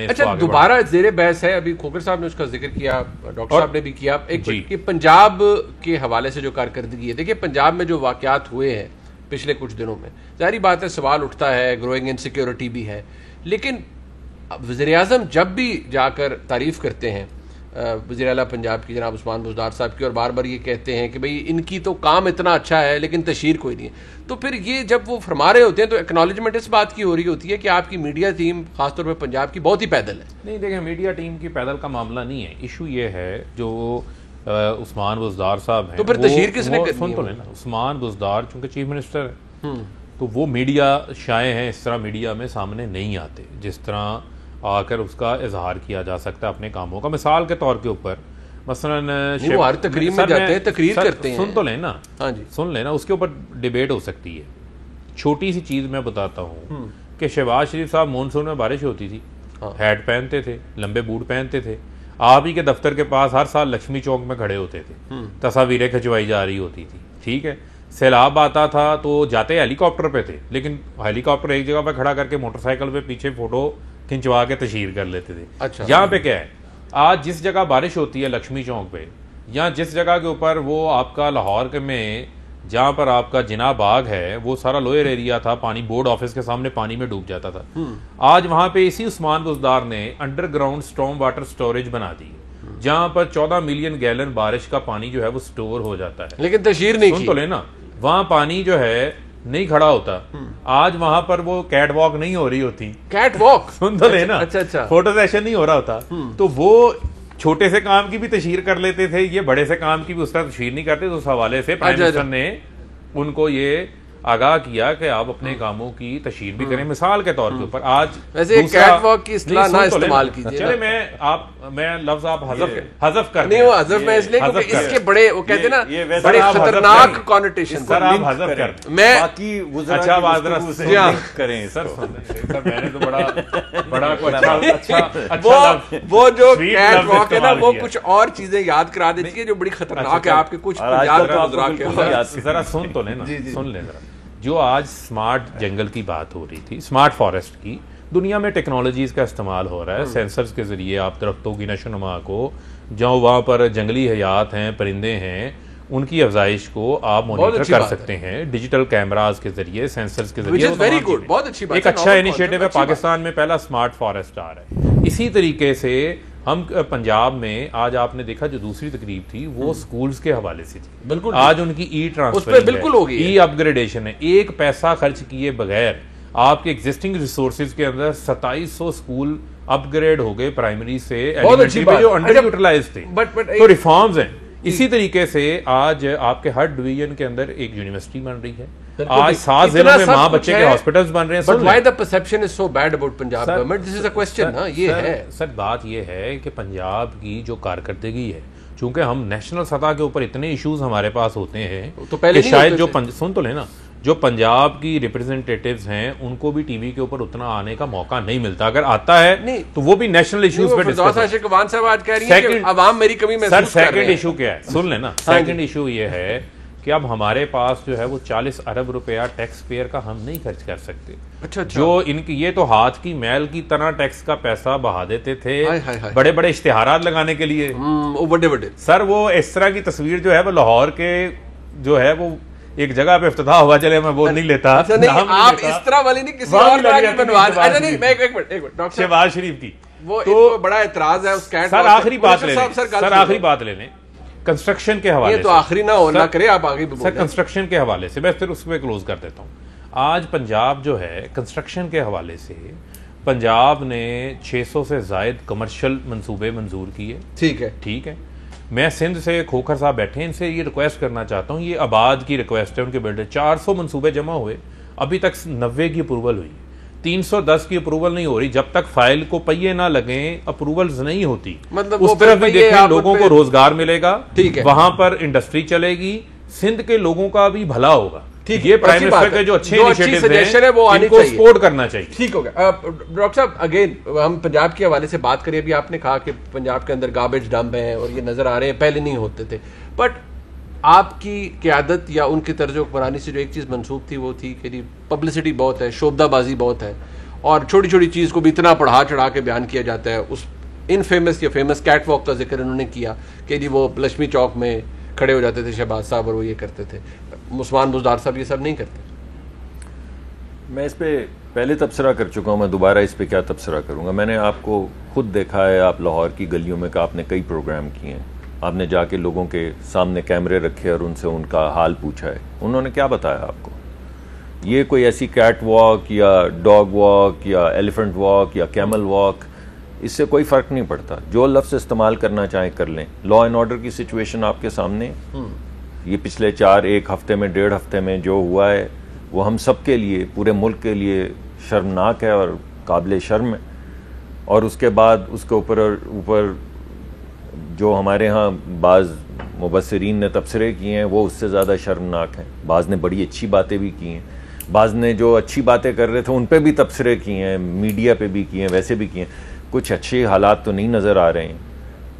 अच्छा, दोबारा जेरे बहस है, अभी खोखर साहब ने उसका जिक्र किया, डॉक्टर साहब ने भी किया एक कि पंजाब के हवाले से जो कारकर्दगी है, देखिए पंजाब में जो वाकयात हुए हैं पिछले कुछ दिनों में, जाहिर बात है सवाल उठता है, ग्रोइंग इनसिक्योरिटी भी है, लेकिन वज़ीर आज़म जब भी जाकर तारीफ़ करते हैं वज़ीर आला पंजाब की जनाब उस्मान बुज़दार साहब की, और बार बार ये कहते हैं कि भाई इनकी तो काम इतना अच्छा है लेकिन तशहीर कोई नहीं है, तो फिर ये जब वो फरमा रहे होते हैं तो एक्नॉलेजमेंट इस बात की हो रही होती है कि आपकी मीडिया टीम खासतौर पर पंजाब की बहुत ही पैदल है। नहीं देखें, मीडिया टीम की पैदल का मामला नहीं है, इशू ये है जो उस्मान बुज़दार साहब हैं, तो फिर तशहीर किसने करनी है? सुन तो लेना, उस्मान बुज़दार चूंकि चीफ मिनिस्टर है तो वो मीडिया शाये हैं, इस तरह मीडिया में सामने नहीं आते जिस तरह आकर उसका इजहार किया जा सकता है अपने कामों का। मिसाल के तौर के ऊपर मसलन वो हर तकरीर में जाते हैं, तकरीर करते हैं, सुन तो लेना, हाँ जी सुन लेना, उसके ऊपर डिबेट हो सकती है। छोटी सी चीज़ मैं बताता हूँ कि शहबाज शरीफ साहब मानसून में बारिश होती थी, हैट पहनते थे, लंबे बूट पहनते थे, आप ही के दफ्तर के पास हर साल लक्ष्मी चौक में खड़े होते थे, तस्वीरें खिंचवाई जा रही होती थी, ठीक है। सैलाब आता था तो जाते हेलीकॉप्टर पे थे, लेकिन हेलीकॉप्टर एक जगह पे खड़ा करके मोटरसाइकिल पे पीछे फोटो खिंचवा के तशहीर कर लेते थे। अच्छा, यहाँ पे क्या है, आज जिस जगह बारिश होती है लक्ष्मी चौक पे, या जिस जगह के ऊपर वो आपका लाहौर के में जहाँ पर आपका जिना बाग है वो सारा लोअर एरिया था, पानी बोर्ड ऑफिस के सामने पानी में डूब जाता था, आज वहां पे इसी उस्मान बुज़दार ने अंडरग्राउंड स्टॉर्म वाटर स्टोरेज बना दी जहाँ पर 14 मिलियन गैलन बारिश का पानी जो है वो स्टोर हो जाता है, लेकिन तशहीर नहीं सुन तो लेना, वहां पानी जो है नहीं खड़ा होता। आज वहां पर वो कैट वॉक नहीं हो रही होती, कैट वॉक सुन तो लेना, अच्छा, फोटो सेशन नहीं हो रहा होता, तो वो छोटे से काम की भी तशहीर कर लेते थे, ये बड़े से काम की भी उस तरह तशहीर नहीं करते। तो उस हवाले से प्राइम मिनिस्टर ने उनको ये आगाह किया कि आप अपने कामों की तशहीर भी करें। मिसाल के तौर के ऊपर आज वैसे कैट वॉक की इस्तेलाह ना इस्तेमाल कीजिए, चले मैं लफ्ज आप हज़फ कर नहीं, वो हज़फ मैं इसलिए क्योंकि इसके बड़े वो कहते हैं ना बड़े खतरनाक कॉनोटेशन सर, आप हज़फ कर, मैं बाकी अच्छा बात करें सर, मैंने तो बड़ा वो जो कैट वॉक है ना वो कुछ और चीजें याद करा देती है जो बड़ी खतरनाक है, आपके कुछ जरा सुन तो लेना, सुन ले जरा। जो आज स्मार्ट जंगल की बात हो रही थी, स्मार्ट फॉरेस्ट की, दुनिया में टेक्नोलॉजीज का इस्तेमाल हो रहा है, सेंसर्स के जरिए आप दरख्तों की नशोनुमा को, जो वहाँ पर जंगली हयात हैं, परिंदे हैं, उनकी अफजाइश को आप मॉनिटर कर सकते हैं डिजिटल कैमराज के जरिए, सेंसर्स के जरिए। वेरी गुड, बहुत अच्छी बात, एक अच्छा इनिशिएटिव है, पाकिस्तान में पहला स्मार्ट फॉरेस्ट आ रहा है। इसी तरीके से हम पंजाब में आज आपने देखा जो दूसरी तकरीब थी वो स्कूल्स के हवाले से थी, बिल्कुल आज उनकी ई ट्रांसफर बिल्कुल होगी, ई अपग्रेडेशन है, एक पैसा खर्च किए बगैर आपके एग्जिस्टिंग रिसोर्सेज के अंदर 2700 स्कूल अपग्रेड हो गए प्राइमरी से एलिमेंट्री में जो अंडर यूटिलाइज थे, तो रिफॉर्म्स हैं। इसी तरीके से आज आपके हर डिवीजन के अंदर एक यूनिवर्सिटी बन रही है, आज 7 जिलों में माँ बच्चे के हॉस्पिटल्स बन रहे हैं। But why the perception is so bad about Punjab government? This is a question ना, ये है सर, बात ये है कि पंजाब की जो कारकर्दगी है, चूंकि हम नेशनल सतह के ऊपर इतने इश्यूज हमारे पास होते हैं तो पहले शायद जो सुन तो लेना, जो पंजाब की रिप्रेजेंटेटिव्स हैं उनको भी टीवी के ऊपर उतना आने का मौका नहीं मिलता, अगर आता है नहीं, तो वो भी नेशनल इश्यूज पे डिस्कस सर। सेकंड इशू क्या है, सुन लेना, सेकंड इशू ये है कि अब हमारे पास जो है वो 40 अरब रुपया टैक्स पेयर का हम नहीं खर्च कर सकते। अच्छा, जो इनकी ये तो हाथ की मैल की तरह टैक्स का पैसा बहा देते थे बड़े बड़े इश्तिहारात लगाने के लिए, बड़े सर वो इस तरह की तस्वीर जो है वो लाहौर के जो है वो एक जगह पे इफ्तिताह हुआ, चले मैं वो नहीं लेता। अच्छा, नहीं, आप इस तरह वाली नहीं, किसी और तरह की बनवा। अच्छा नहीं, मैं एक मिनट डॉक्टर शहबाज शरीफ की वो तो बड़ा एतराज है उस कैट। सर आखिरी बात ले लें, सर आखिरी बात ले लें कंस्ट्रक्शन के हवाले से, तो आखिरी ना होना करे, आप आगे सर कंस्ट्रक्शन के हवाले से मैं फिर उस पर क्लोज कर देता हूँ। आज पंजाब जो है कंस्ट्रक्शन के हवाले से पंजाब ने 600 से जायद कमर्शियल मंसूबे मंजूर किए, ठीक है। मैं सिंध से खोखर साहब बैठे, इनसे ये रिक्वेस्ट करना चाहता हूँ, ये आबाद की रिक्वेस्ट है उनके बिल्डर, 400 मंसूबे जमा हुए, अभी तक 90 की अप्रूवल हुई, 310 की अप्रूवल नहीं हो रही। जब तक फाइल को पहिए ना लगे अप्रूवल्स नहीं होती, मतलब उस तरफ भी देखें, लोगों को रोजगार मिलेगा, वहां पर इंडस्ट्री चलेगी, सिंध के लोगों का भी भला होगा। ये प्राइम मिनिस्टर के जो अच्छे इनिशिएटिव है वो इनको सपोर्ट करना चाहिए। ठीक हो गया। डॉक्टर साहब अगेन हम पंजाब के हवाले से बात करें, अभी आपने कहा कि पंजाब के अंदर गार्बेज डंप है और ये नजर आ रहे हैं, पहले नहीं होते थे, बट आपकी क़यादत या उनकी तर्ज हुक्मरानी से जो एक चीज़ मंसूब थी वो थी कि पब्लिसिटी बहुत है, शोबदाबाजी बहुत है, और छोटी छोटी चीज़ को भी इतना बढ़ा चढ़ा के बयान किया जाता है। उस इनफेमस या फेमस कैट वॉक का जिक्र उन्होंने किया कि जी वो लक्ष्मी चौक में खड़े हो जाते थे शहबाज साहब और वो ये करते थे। उस्मान बुज़दार साहब ये सब नहीं करते। मैं इस पे पहले तबसरा कर चुका हूँ, मैं दोबारा इस पे क्या तबसरा करूँगा। मैंने आपको खुद देखा है, आप लाहौर की गलियों में का आपने कई प्रोग्राम किए हैं, आपने जाके लोगों के सामने कैमरे रखे और उनसे उनका हाल पूछा है। उन्होंने क्या बताया आपको? ये कोई ऐसी कैट वॉक या डॉग वॉक या एलिफेंट वॉक या कैमल वॉक, इससे कोई फ़र्क नहीं पड़ता। जो लफ्ज़ इस्तेमाल करना चाहें कर लें। लॉ एंड ऑर्डर की सिचुएशन आपके सामने, ये पिछले 1 हफ्ते में 1.5 हफ्ते में जो हुआ है वो हम सब के लिए, पूरे मुल्क के लिए शर्मनाक है और काबिल शर्म है। और उसके बाद उसके ऊपर जो हमारे यहाँ बाज़ मुबस्सिरीन ने तबसरे किए हैं वो उससे ज़्यादा शर्मनाक हैं। बाज़ ने बड़ी अच्छी बातें भी की हैं, बाज़ ने जो अच्छी बातें कर रहे थे उन पे भी तबसरे किए हैं, मीडिया पे भी किए हैं, वैसे भी किए हैं। कुछ अच्छे हालात तो नहीं नज़र आ रहे हैं।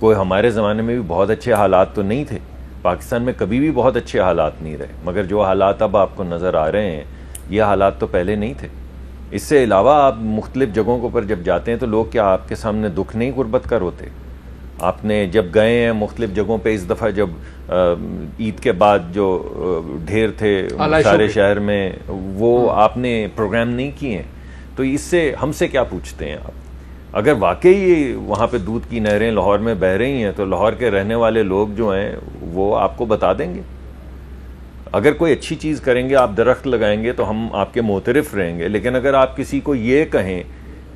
कोई हमारे ज़माने में भी बहुत अच्छे हालात तो नहीं थे, पाकिस्तान में कभी भी बहुत अच्छे हालात नहीं रहे, मगर जो हालात अब आपको नज़र आ रहे हैं ये हालात तो पहले नहीं थे। इससे अलावा आप मुख्तलिफ़ जगहों पर जब जाते हैं तो लोग क्या आपके सामने दुख नहीं गुर्बत कर होते? आपने जब गए हैं मुख्तलिफ़ जगहों पे, इस दफ़ा जब ईद के बाद जो ढेर थे सारे शहर में, वो आपने प्रोग्राम नहीं किए हैं, तो इससे हमसे क्या पूछते हैं आप? अगर वाकई वहाँ पे दूध की नहरें लाहौर में बह रही हैं तो लाहौर के रहने वाले लोग जो हैं वो आपको बता देंगे। अगर कोई अच्छी चीज़ करेंगे, आप दरख्त लगाएंगे तो हम आपके मोतरफ रहेंगे। लेकिन अगर आप किसी को ये कहें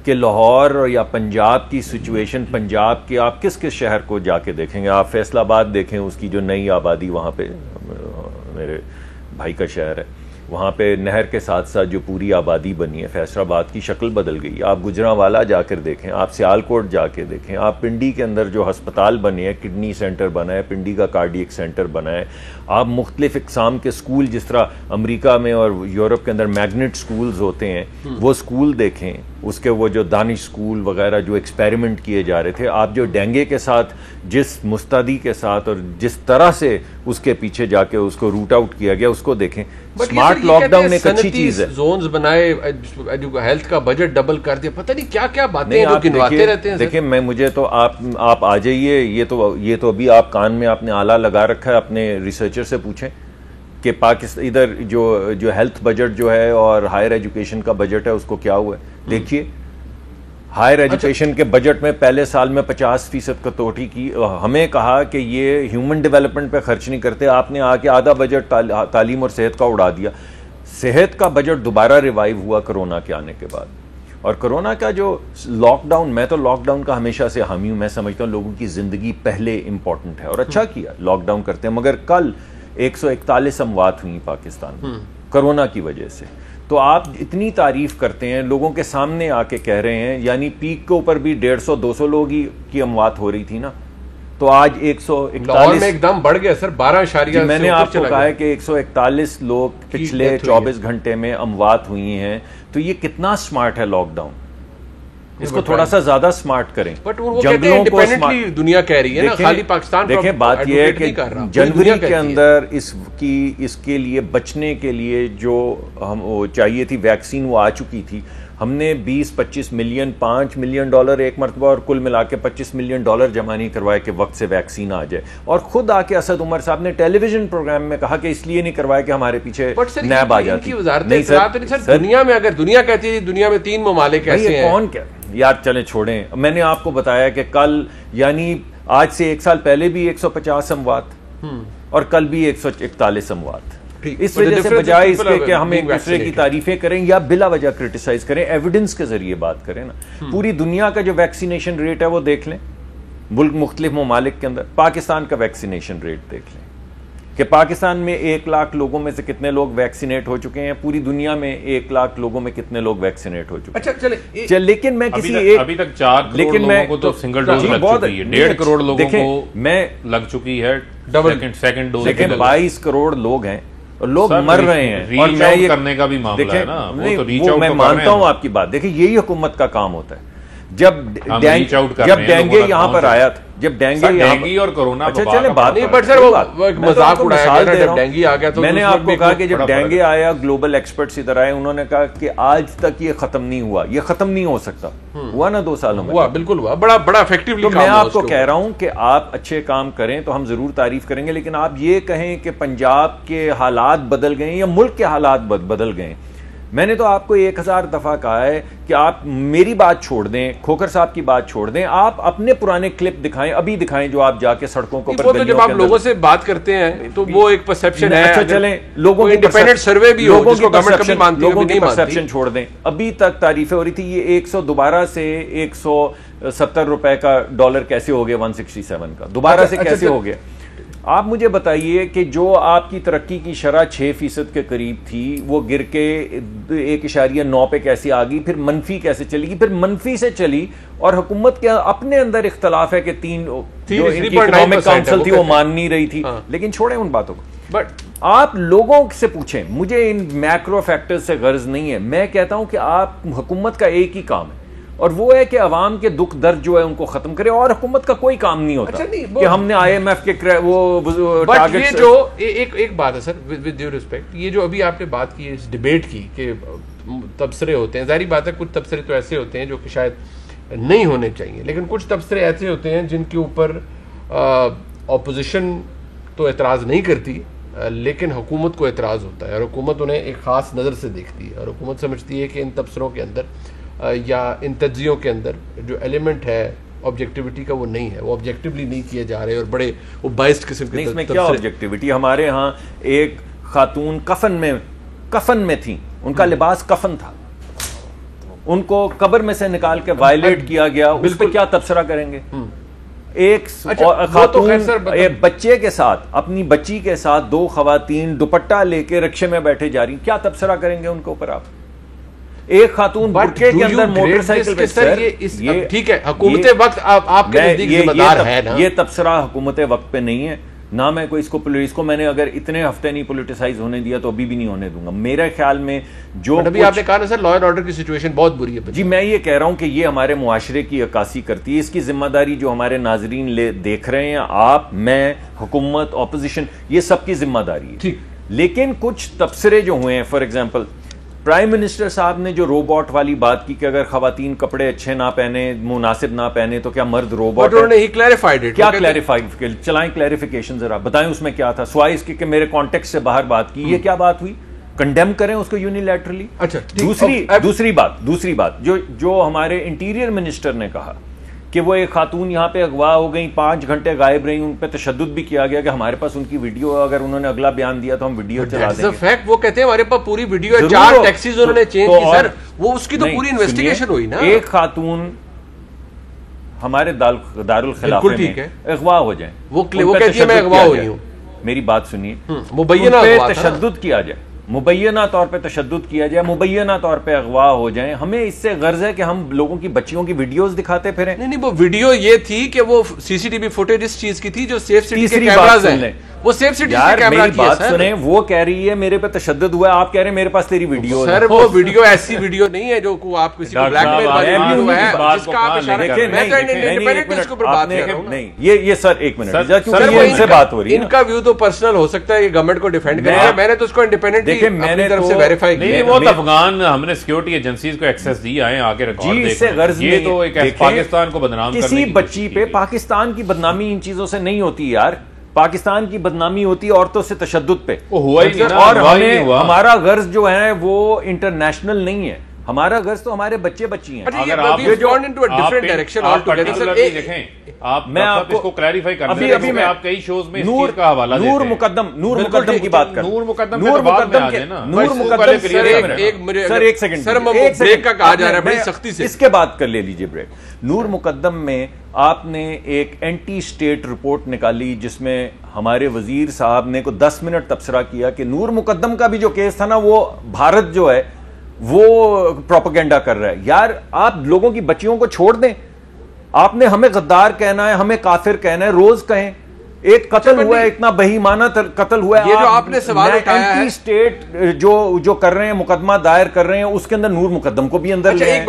कि लाहौर या पंजाब की सिचुएशन, पंजाब के आप किस किस शहर को जाके देखेंगे? आप फैसलाबाद देखें, उसकी जो नई आबादी वहाँ पे, मेरे भाई का शहर है, वहाँ पे नहर के साथ साथ जो पूरी आबादी बनी है, फैसलाबाद की शक्ल बदल गई। आप गुजरांवाला जाकर देखें, आप सियालकोट जाके देखें, आप पिंडी के अंदर जो अस्पताल बने हैं, किडनी सेंटर बना है, पिंडी का कार्डियक सेंटर बना है, आप मुख्तलिफ इकसाम के स्कूल, जिस तरह अमेरिका में और यूरोप के अंदर मैग्नेट स्कूल्स होते हैं, वो स्कूल देखें, उसके वो जो दानिश स्कूल वगैरह जो एक्सपेरिमेंट किए जा रहे थे, आप जो डेंगू के साथ जिस मुस्तैदी के साथ और जिस तरह से उसके पीछे जाके उसको रूट आउट किया गया उसको देखें। स्मार्ट लॉकडाउन एक अच्छी चीज है, जोन्स बनाए, हेल्थ का बजट डबल कर दिया, पता नहीं क्या क्या बातें हैं जो गिनवाते रहते हैं। देखिए, मैं मुझे तो आप आ जाइए, ये तो अभी आप कान में आपने आला लगा रखा है, अपने रिसर्चर से पूछें कि पाकिस्तान इधर जो हेल्थ बजट जो है और हायर एजुकेशन का बजट है उसको क्या हुआ है। देखिए, हायर एजुकेशन के बजट में पहले साल में 50% कटौती की। हमें कहा कि ये ह्यूमन डेवलपमेंट पे खर्च नहीं करते, आपने आके आधा बजट तालीम और सेहत का उड़ा दिया। सेहत का बजट दोबारा रिवाइव हुआ कोरोना के आने के बाद। और कोरोना का जो लॉकडाउन, मैं तो लॉकडाउन का हमेशा से हामी हूं, मैं समझता हूं लोगों की जिंदगी पहले इंपॉर्टेंट है और अच्छा किया लॉकडाउन करते हैं। मगर कल 141 अमवात हुई पाकिस्तान में कोरोना की वजह से। तो आप इतनी तारीफ करते हैं, लोगों के सामने आके कह रहे हैं, यानी पीक के ऊपर भी 150-200 लोग ही की अमवात हो रही थी ना, तो आज 141 में एकदम बढ़ गया सर, 12 मैंने आपको कहा है कि 141 लोग पिछले 24 घंटे में अमवात हुई हैं। तो ये कितना स्मार्ट है लॉकडाउन, इसको थोड़ा सा ज्यादा स्मार्ट करें। बट वो जंगलों को स्मार्ट दुनिया कह रही है ना, खाली पाकिस्तान। देखें, बात यह है कि जनवरी के अंदर इसके लिए बचने के लिए जो हम वो चाहिए थी वैक्सीन, वो आ चुकी थी। हमने 20-25 मिलियन, $5 मिलियन एक मरतबा और कुल मिला के $25 मिलियन जमा नहीं करवाए कि वक्त से वैक्सीन आ जाए। और खुद आके असद उमर साहब ने टेलीविजन प्रोग्राम में कहा कि इसलिए नहीं करवाया कि हमारे पीछे नैब आ जाती। नहीं सर, दुनिया में अगर दुनिया कहती है दुनिया में 3 ममालिक ऐसे हैं, कौन क्या यार, चले छोड़ें। मैंने आपको बताया कि कल, यानी आज से 1 साल पहले भी 150 अमवात और कल भी 141 अमवात। इस वजह से बजाय इसके कि हम एक दूसरे की तारीफें करें या बिला वजह क्रिटिसाइज करें, एविडेंस के जरिए बात करें ना। पूरी दुनिया का जो वैक्सीनेशन रेट है वो देख लें, मुल्क मुख्तलिफ ममालिक के अंदर। पाकिस्तान का वैक्सीनेशन रेट देख लें कि पाकिस्तान में 1 लाख लोगों में से कितने लोग वैक्सीनेट हो चुके हैं, पूरी दुनिया में 1 लाख लोगों में कितने लोग वैक्सीनेट हो चुके हैं। अच्छा, चल, लेकिन मैं किसी अभी तक 4 करोड़ लोगों को तो सिंगल डोज लग चुकी है, 1.5 करोड़ लोगों को मैं लग चुकी है सेकंड डोज। लेकिन 22 करोड़ लोग हैं और लोग मर रहे हैं, और मैं करने का भी मामला है ना, वो मैं मानता हूं आपकी बात। देखिए, यही हुकूमत का काम होता है। जब डेंगू यहाँ पर आया था, जब डेंगू और कोरोना, अच्छा चले बात नहीं, बट सर वो मजाक उड़ाया गया जब डेंगू आ गया तो मैंने आपको कहा कि जब डेंगू आया, ग्लोबल एक्सपर्ट्स इधर आए, उन्होंने कहा कि आज तक ये खत्म नहीं हुआ, ये खत्म नहीं हो सकता। हुआ ना 2 सालों में? हुआ, बिल्कुल हुआ, बड़ा इफेक्टिवली। तो मैं आपको कह रहा हूं कि आप अच्छे काम करें तो हम जरूर तारीफ करेंगे, लेकिन आप ये कहें कि पंजाब के हालात बदल गए या मुल्क के हालात बदल गए, मैंने तो आपको 1000 दफा कहा है कि आप मेरी बात छोड़ दें, खोखर साहब की बात छोड़ दें, आप अपने पुराने क्लिप दिखाएं, अभी दिखाएं जो आप जाके सड़कों को पर तो जब आप लोगों से बात करते हैं तो वो एक परसेप्शन है। अच्छा चलें, लोगों की इंडिपेंडेंट सर्वे भी हो जिसको गवर्नमेंट कभी मानती है, लोगों की परसेप्शन छोड़ दें। अभी तक तारीफें हो रही थी, ये 100 दोबारा से 170 रुपए का डॉलर कैसे हो गया 167 का, दोबारा से कैसे हो गया? आप मुझे बताइए कि जो आपकी तरक्की की शरह 6% के करीब थी, वो गिर के 1.9 पे कैसे आ गई, फिर मनफी कैसे चलेगी, फिर मनफी से चली, और हुकूमत के अपने अंदर इख्तलाफ है कि 3 जो इकोनॉमिक काउंसिल थी वो मान नहीं रही थी। लेकिन छोड़ें उन बातों को, बट आप लोगों से पूछें, मुझे इन मैक्रो फैक्टर्स से गर्ज नहीं है। मैं कहता हूं कि आप हुकूमत का एक ही काम है, और वो है कि अवाम के दुख दर्द जो है उनको खत्म करे, और हुकूमत का कोई काम नहीं होता। अच्छा कि हमने IMF के वो टारगेट। ये जो एक बात है सर, विद ड्यू रिस्पेक्ट, ये जो अभी आपने बात की इस डिबेट की कि तबसरे होते हैं, जाहिर बात है कुछ तबसरे तो ऐसे होते हैं जो कि शायद नहीं होने चाहिए, लेकिन कुछ तबसरे ऐसे होते हैं जिनके ऊपर ऑपोजिशन तो एतराज़ नहीं करती, लेकिन हुकूमत को एतराज़ होता है, और हुकूमत उन्हें एक ख़ास नज़र से देखती है, और हुकूमत समझती है कि इन तबसरों के अंदर या इन तज्जियों के अंदर जो एलिमेंट है ऑब्जेक्टिविटी का, वो नहीं है, वो ऑब्जेक्टिवली नहीं किए जा रहे, और बड़े वो बाइस्ड किस्म के। इसमें क्या ऑब्जेक्टिविटी? हमारे यहाँ एक खातून कफन में थी, उनका लिबास कफन था, उनको कब्र में से निकाल के वायलेट किया गया, उस पर क्या तबसरा करेंगे? एक खातून एक बच्चे के साथ, अपनी बच्ची के साथ 2 खवातीन दुपट्टा लेके रिक्शे में बैठे जा रही, क्या तबसरा करेंगे उनके ऊपर आप? एक खातून बुरके के अंदर मोटरसाइकिल पे, सर ये ठीक है, हुकूमत वक्त आपके नजदीक जिम्मेदार है ना, ये तबसरा हुकूमत वक्त पे नहीं है ना। मैं कोई इसको मैंने अगर इतने हफ्ते नहीं पॉलिटिसाइज होने दिया तो अभी भी नहीं होने दूंगा। मेरे ख्याल में जो अभी आपने कहा ना सर, लॉ एंड ऑर्डर की सिचुएशन बहुत बुरी है जी, मैं ये कह रहा हूं कि ये हमारे मुआशरे की अक्कासी करती है। इसकी जिम्मेदारी जो हमारे नाजरीन देख रहे हैं, आप, मैं, हुकूमत, ऑपोजिशन, ये सबकी जिम्मेदारी है। लेकिन कुछ तबसरे जो हुए हैं, फॉर एग्जाम्पल प्राइम मिनिस्टर साहब ने जो रोबोट वाली बात की कि अगर खवातीन कपड़े अच्छे ना पहने, मुनासिब ना पहने, तो क्या मर्द रोबोट? उन्होंने ही क्लैरिफाइड इट। क्या क्लैरिफाई चलाएं, क्लैरिफिकेशन जरा बताएं उसमें क्या था, स्वाइस कि मेरे कॉन्टेक्स्ट से बाहर बात की, ये क्या बात हुई? कंडेम करें उसको यूनिलैटरली। अच्छा, दूसरी बात जो हमारे इंटीरियर मिनिस्टर ने कहा कि वो एक खातून यहाँ पे अगवा हो गई, 5 घंटे गायब रही, उन पे तशद्दुद भी किया गया कि हमारे पास उनकी वीडियो, अगर उन्होंने अगला बयान दिया तो हम वीडियो चला देंगे। फैक्ट, वो कहते हैं हमारे पास पूरी वीडियो है, 4 टैक्सीज उन्होंने चेंज की सर, वो उसकी तो पूरी इन्वेस्टिगेशन हुई ना। एक खातून हमारे दारुल खिलाफे में अगवा हो जाए, वो कहती है मैं अगवा हुई हूँ, मेरी बात सुनिए, मुबैयना तशद्दुद किया जाए, मुबैयना तौर पे तशद्दुद किया जाए, मुबैयना तौर पे अगवा हो जाए, हमें इससे गर्ज है कि हम लोगों की बच्चियों की वीडियोस दिखाते फिरें। नहीं, वो वीडियो ये थी कि वो सीसीटीवी फुटेज इस चीज की थी जो सेफ सिटी के कैमरास हैं, वो सेफ सिटी के कैमरा की है। बात सुने, वो कह रही है मेरे पे तशद्दुद हुआ है, आप कह रहे हैं मेरे पास तेरी वीडियो है। सर वो वीडियो ऐसी वीडियो नहीं है जो को आप किसी को ब्लैकमेल वाली वीडियो है जिसका आप इशारा कर रहे हैं। मैं तो इंडिपेंडेंट इसके ऊपर बात कर रहा हूं। नहीं, ये सर एक मिनट, क्योंकि ये इनसे बात हो रही है, इनका व्यू तो पर्सनल हो सकता है, ये गवर्नमेंट को डिफेंड करेगा, मैंने तो उसको इंडिपेंडेंट देखिए, मैंने तरफ से वेरीफाई किया। नहीं, वो अफगान हमने सिक्योरिटी एजेंसीज को एक्सेस दिया है, आगे रिकॉर्ड देखो, इससे गर्ज ये तो एक पाकिस्तान को बदनाम करने किसी बच्ची पे पाकिस्तान की बदनामी इन चीजों से नहीं होती यार, पाकिस्तान की बदनामी होती है औरतों से तशद्दुद पे, हुआ ही नहीं, और हमारा गर्ज जो है वो इंटरनेशनल नहीं है, हमारा गर्ज तो हमारे बच्चे बच्ची हैं। अगर आप डिफरेंट डायरेक्शन ऑल टुगेदर देखें, आप मैं आपको इसको क्लैरिफाई करना है, अभी मैं आप कई शोज में नूर का हवाला देते हैं, नूर मुकद्दम की बात कर, नूर मुकद्दम सर एक सेकंड सर, ब्रेक का कहा जा रहा है बड़ी सख्ती से, इसके बाद कर ले लीजिए ब्रेक। नूर मुकद्दम में आपने एक एंटी स्टेट रिपोर्ट निकाली जिसमें हमारे वजीर साहब ने को 10 मिनट तबसरा किया कि नूर मुकद्दम का भी जो केस था ना, वो भारत जो है वो प्रोपेगेंडा कर रहा है। यार आप लोगों की बच्चियों को छोड़ दें, आपने हमें गद्दार कहना है, हमें काफिर कहना है, रोज कहें। एक कत्ल हुआ है, इतना बेईमाना कत्ल हुआ है, ये जो आपने सवाल उठाया है, एंटी स्टेट जो कर रहे हैं, मुकदमा दायर कर रहे हैं, उसके अंदर नूर मुकद्दम को भी अंदर ले आए।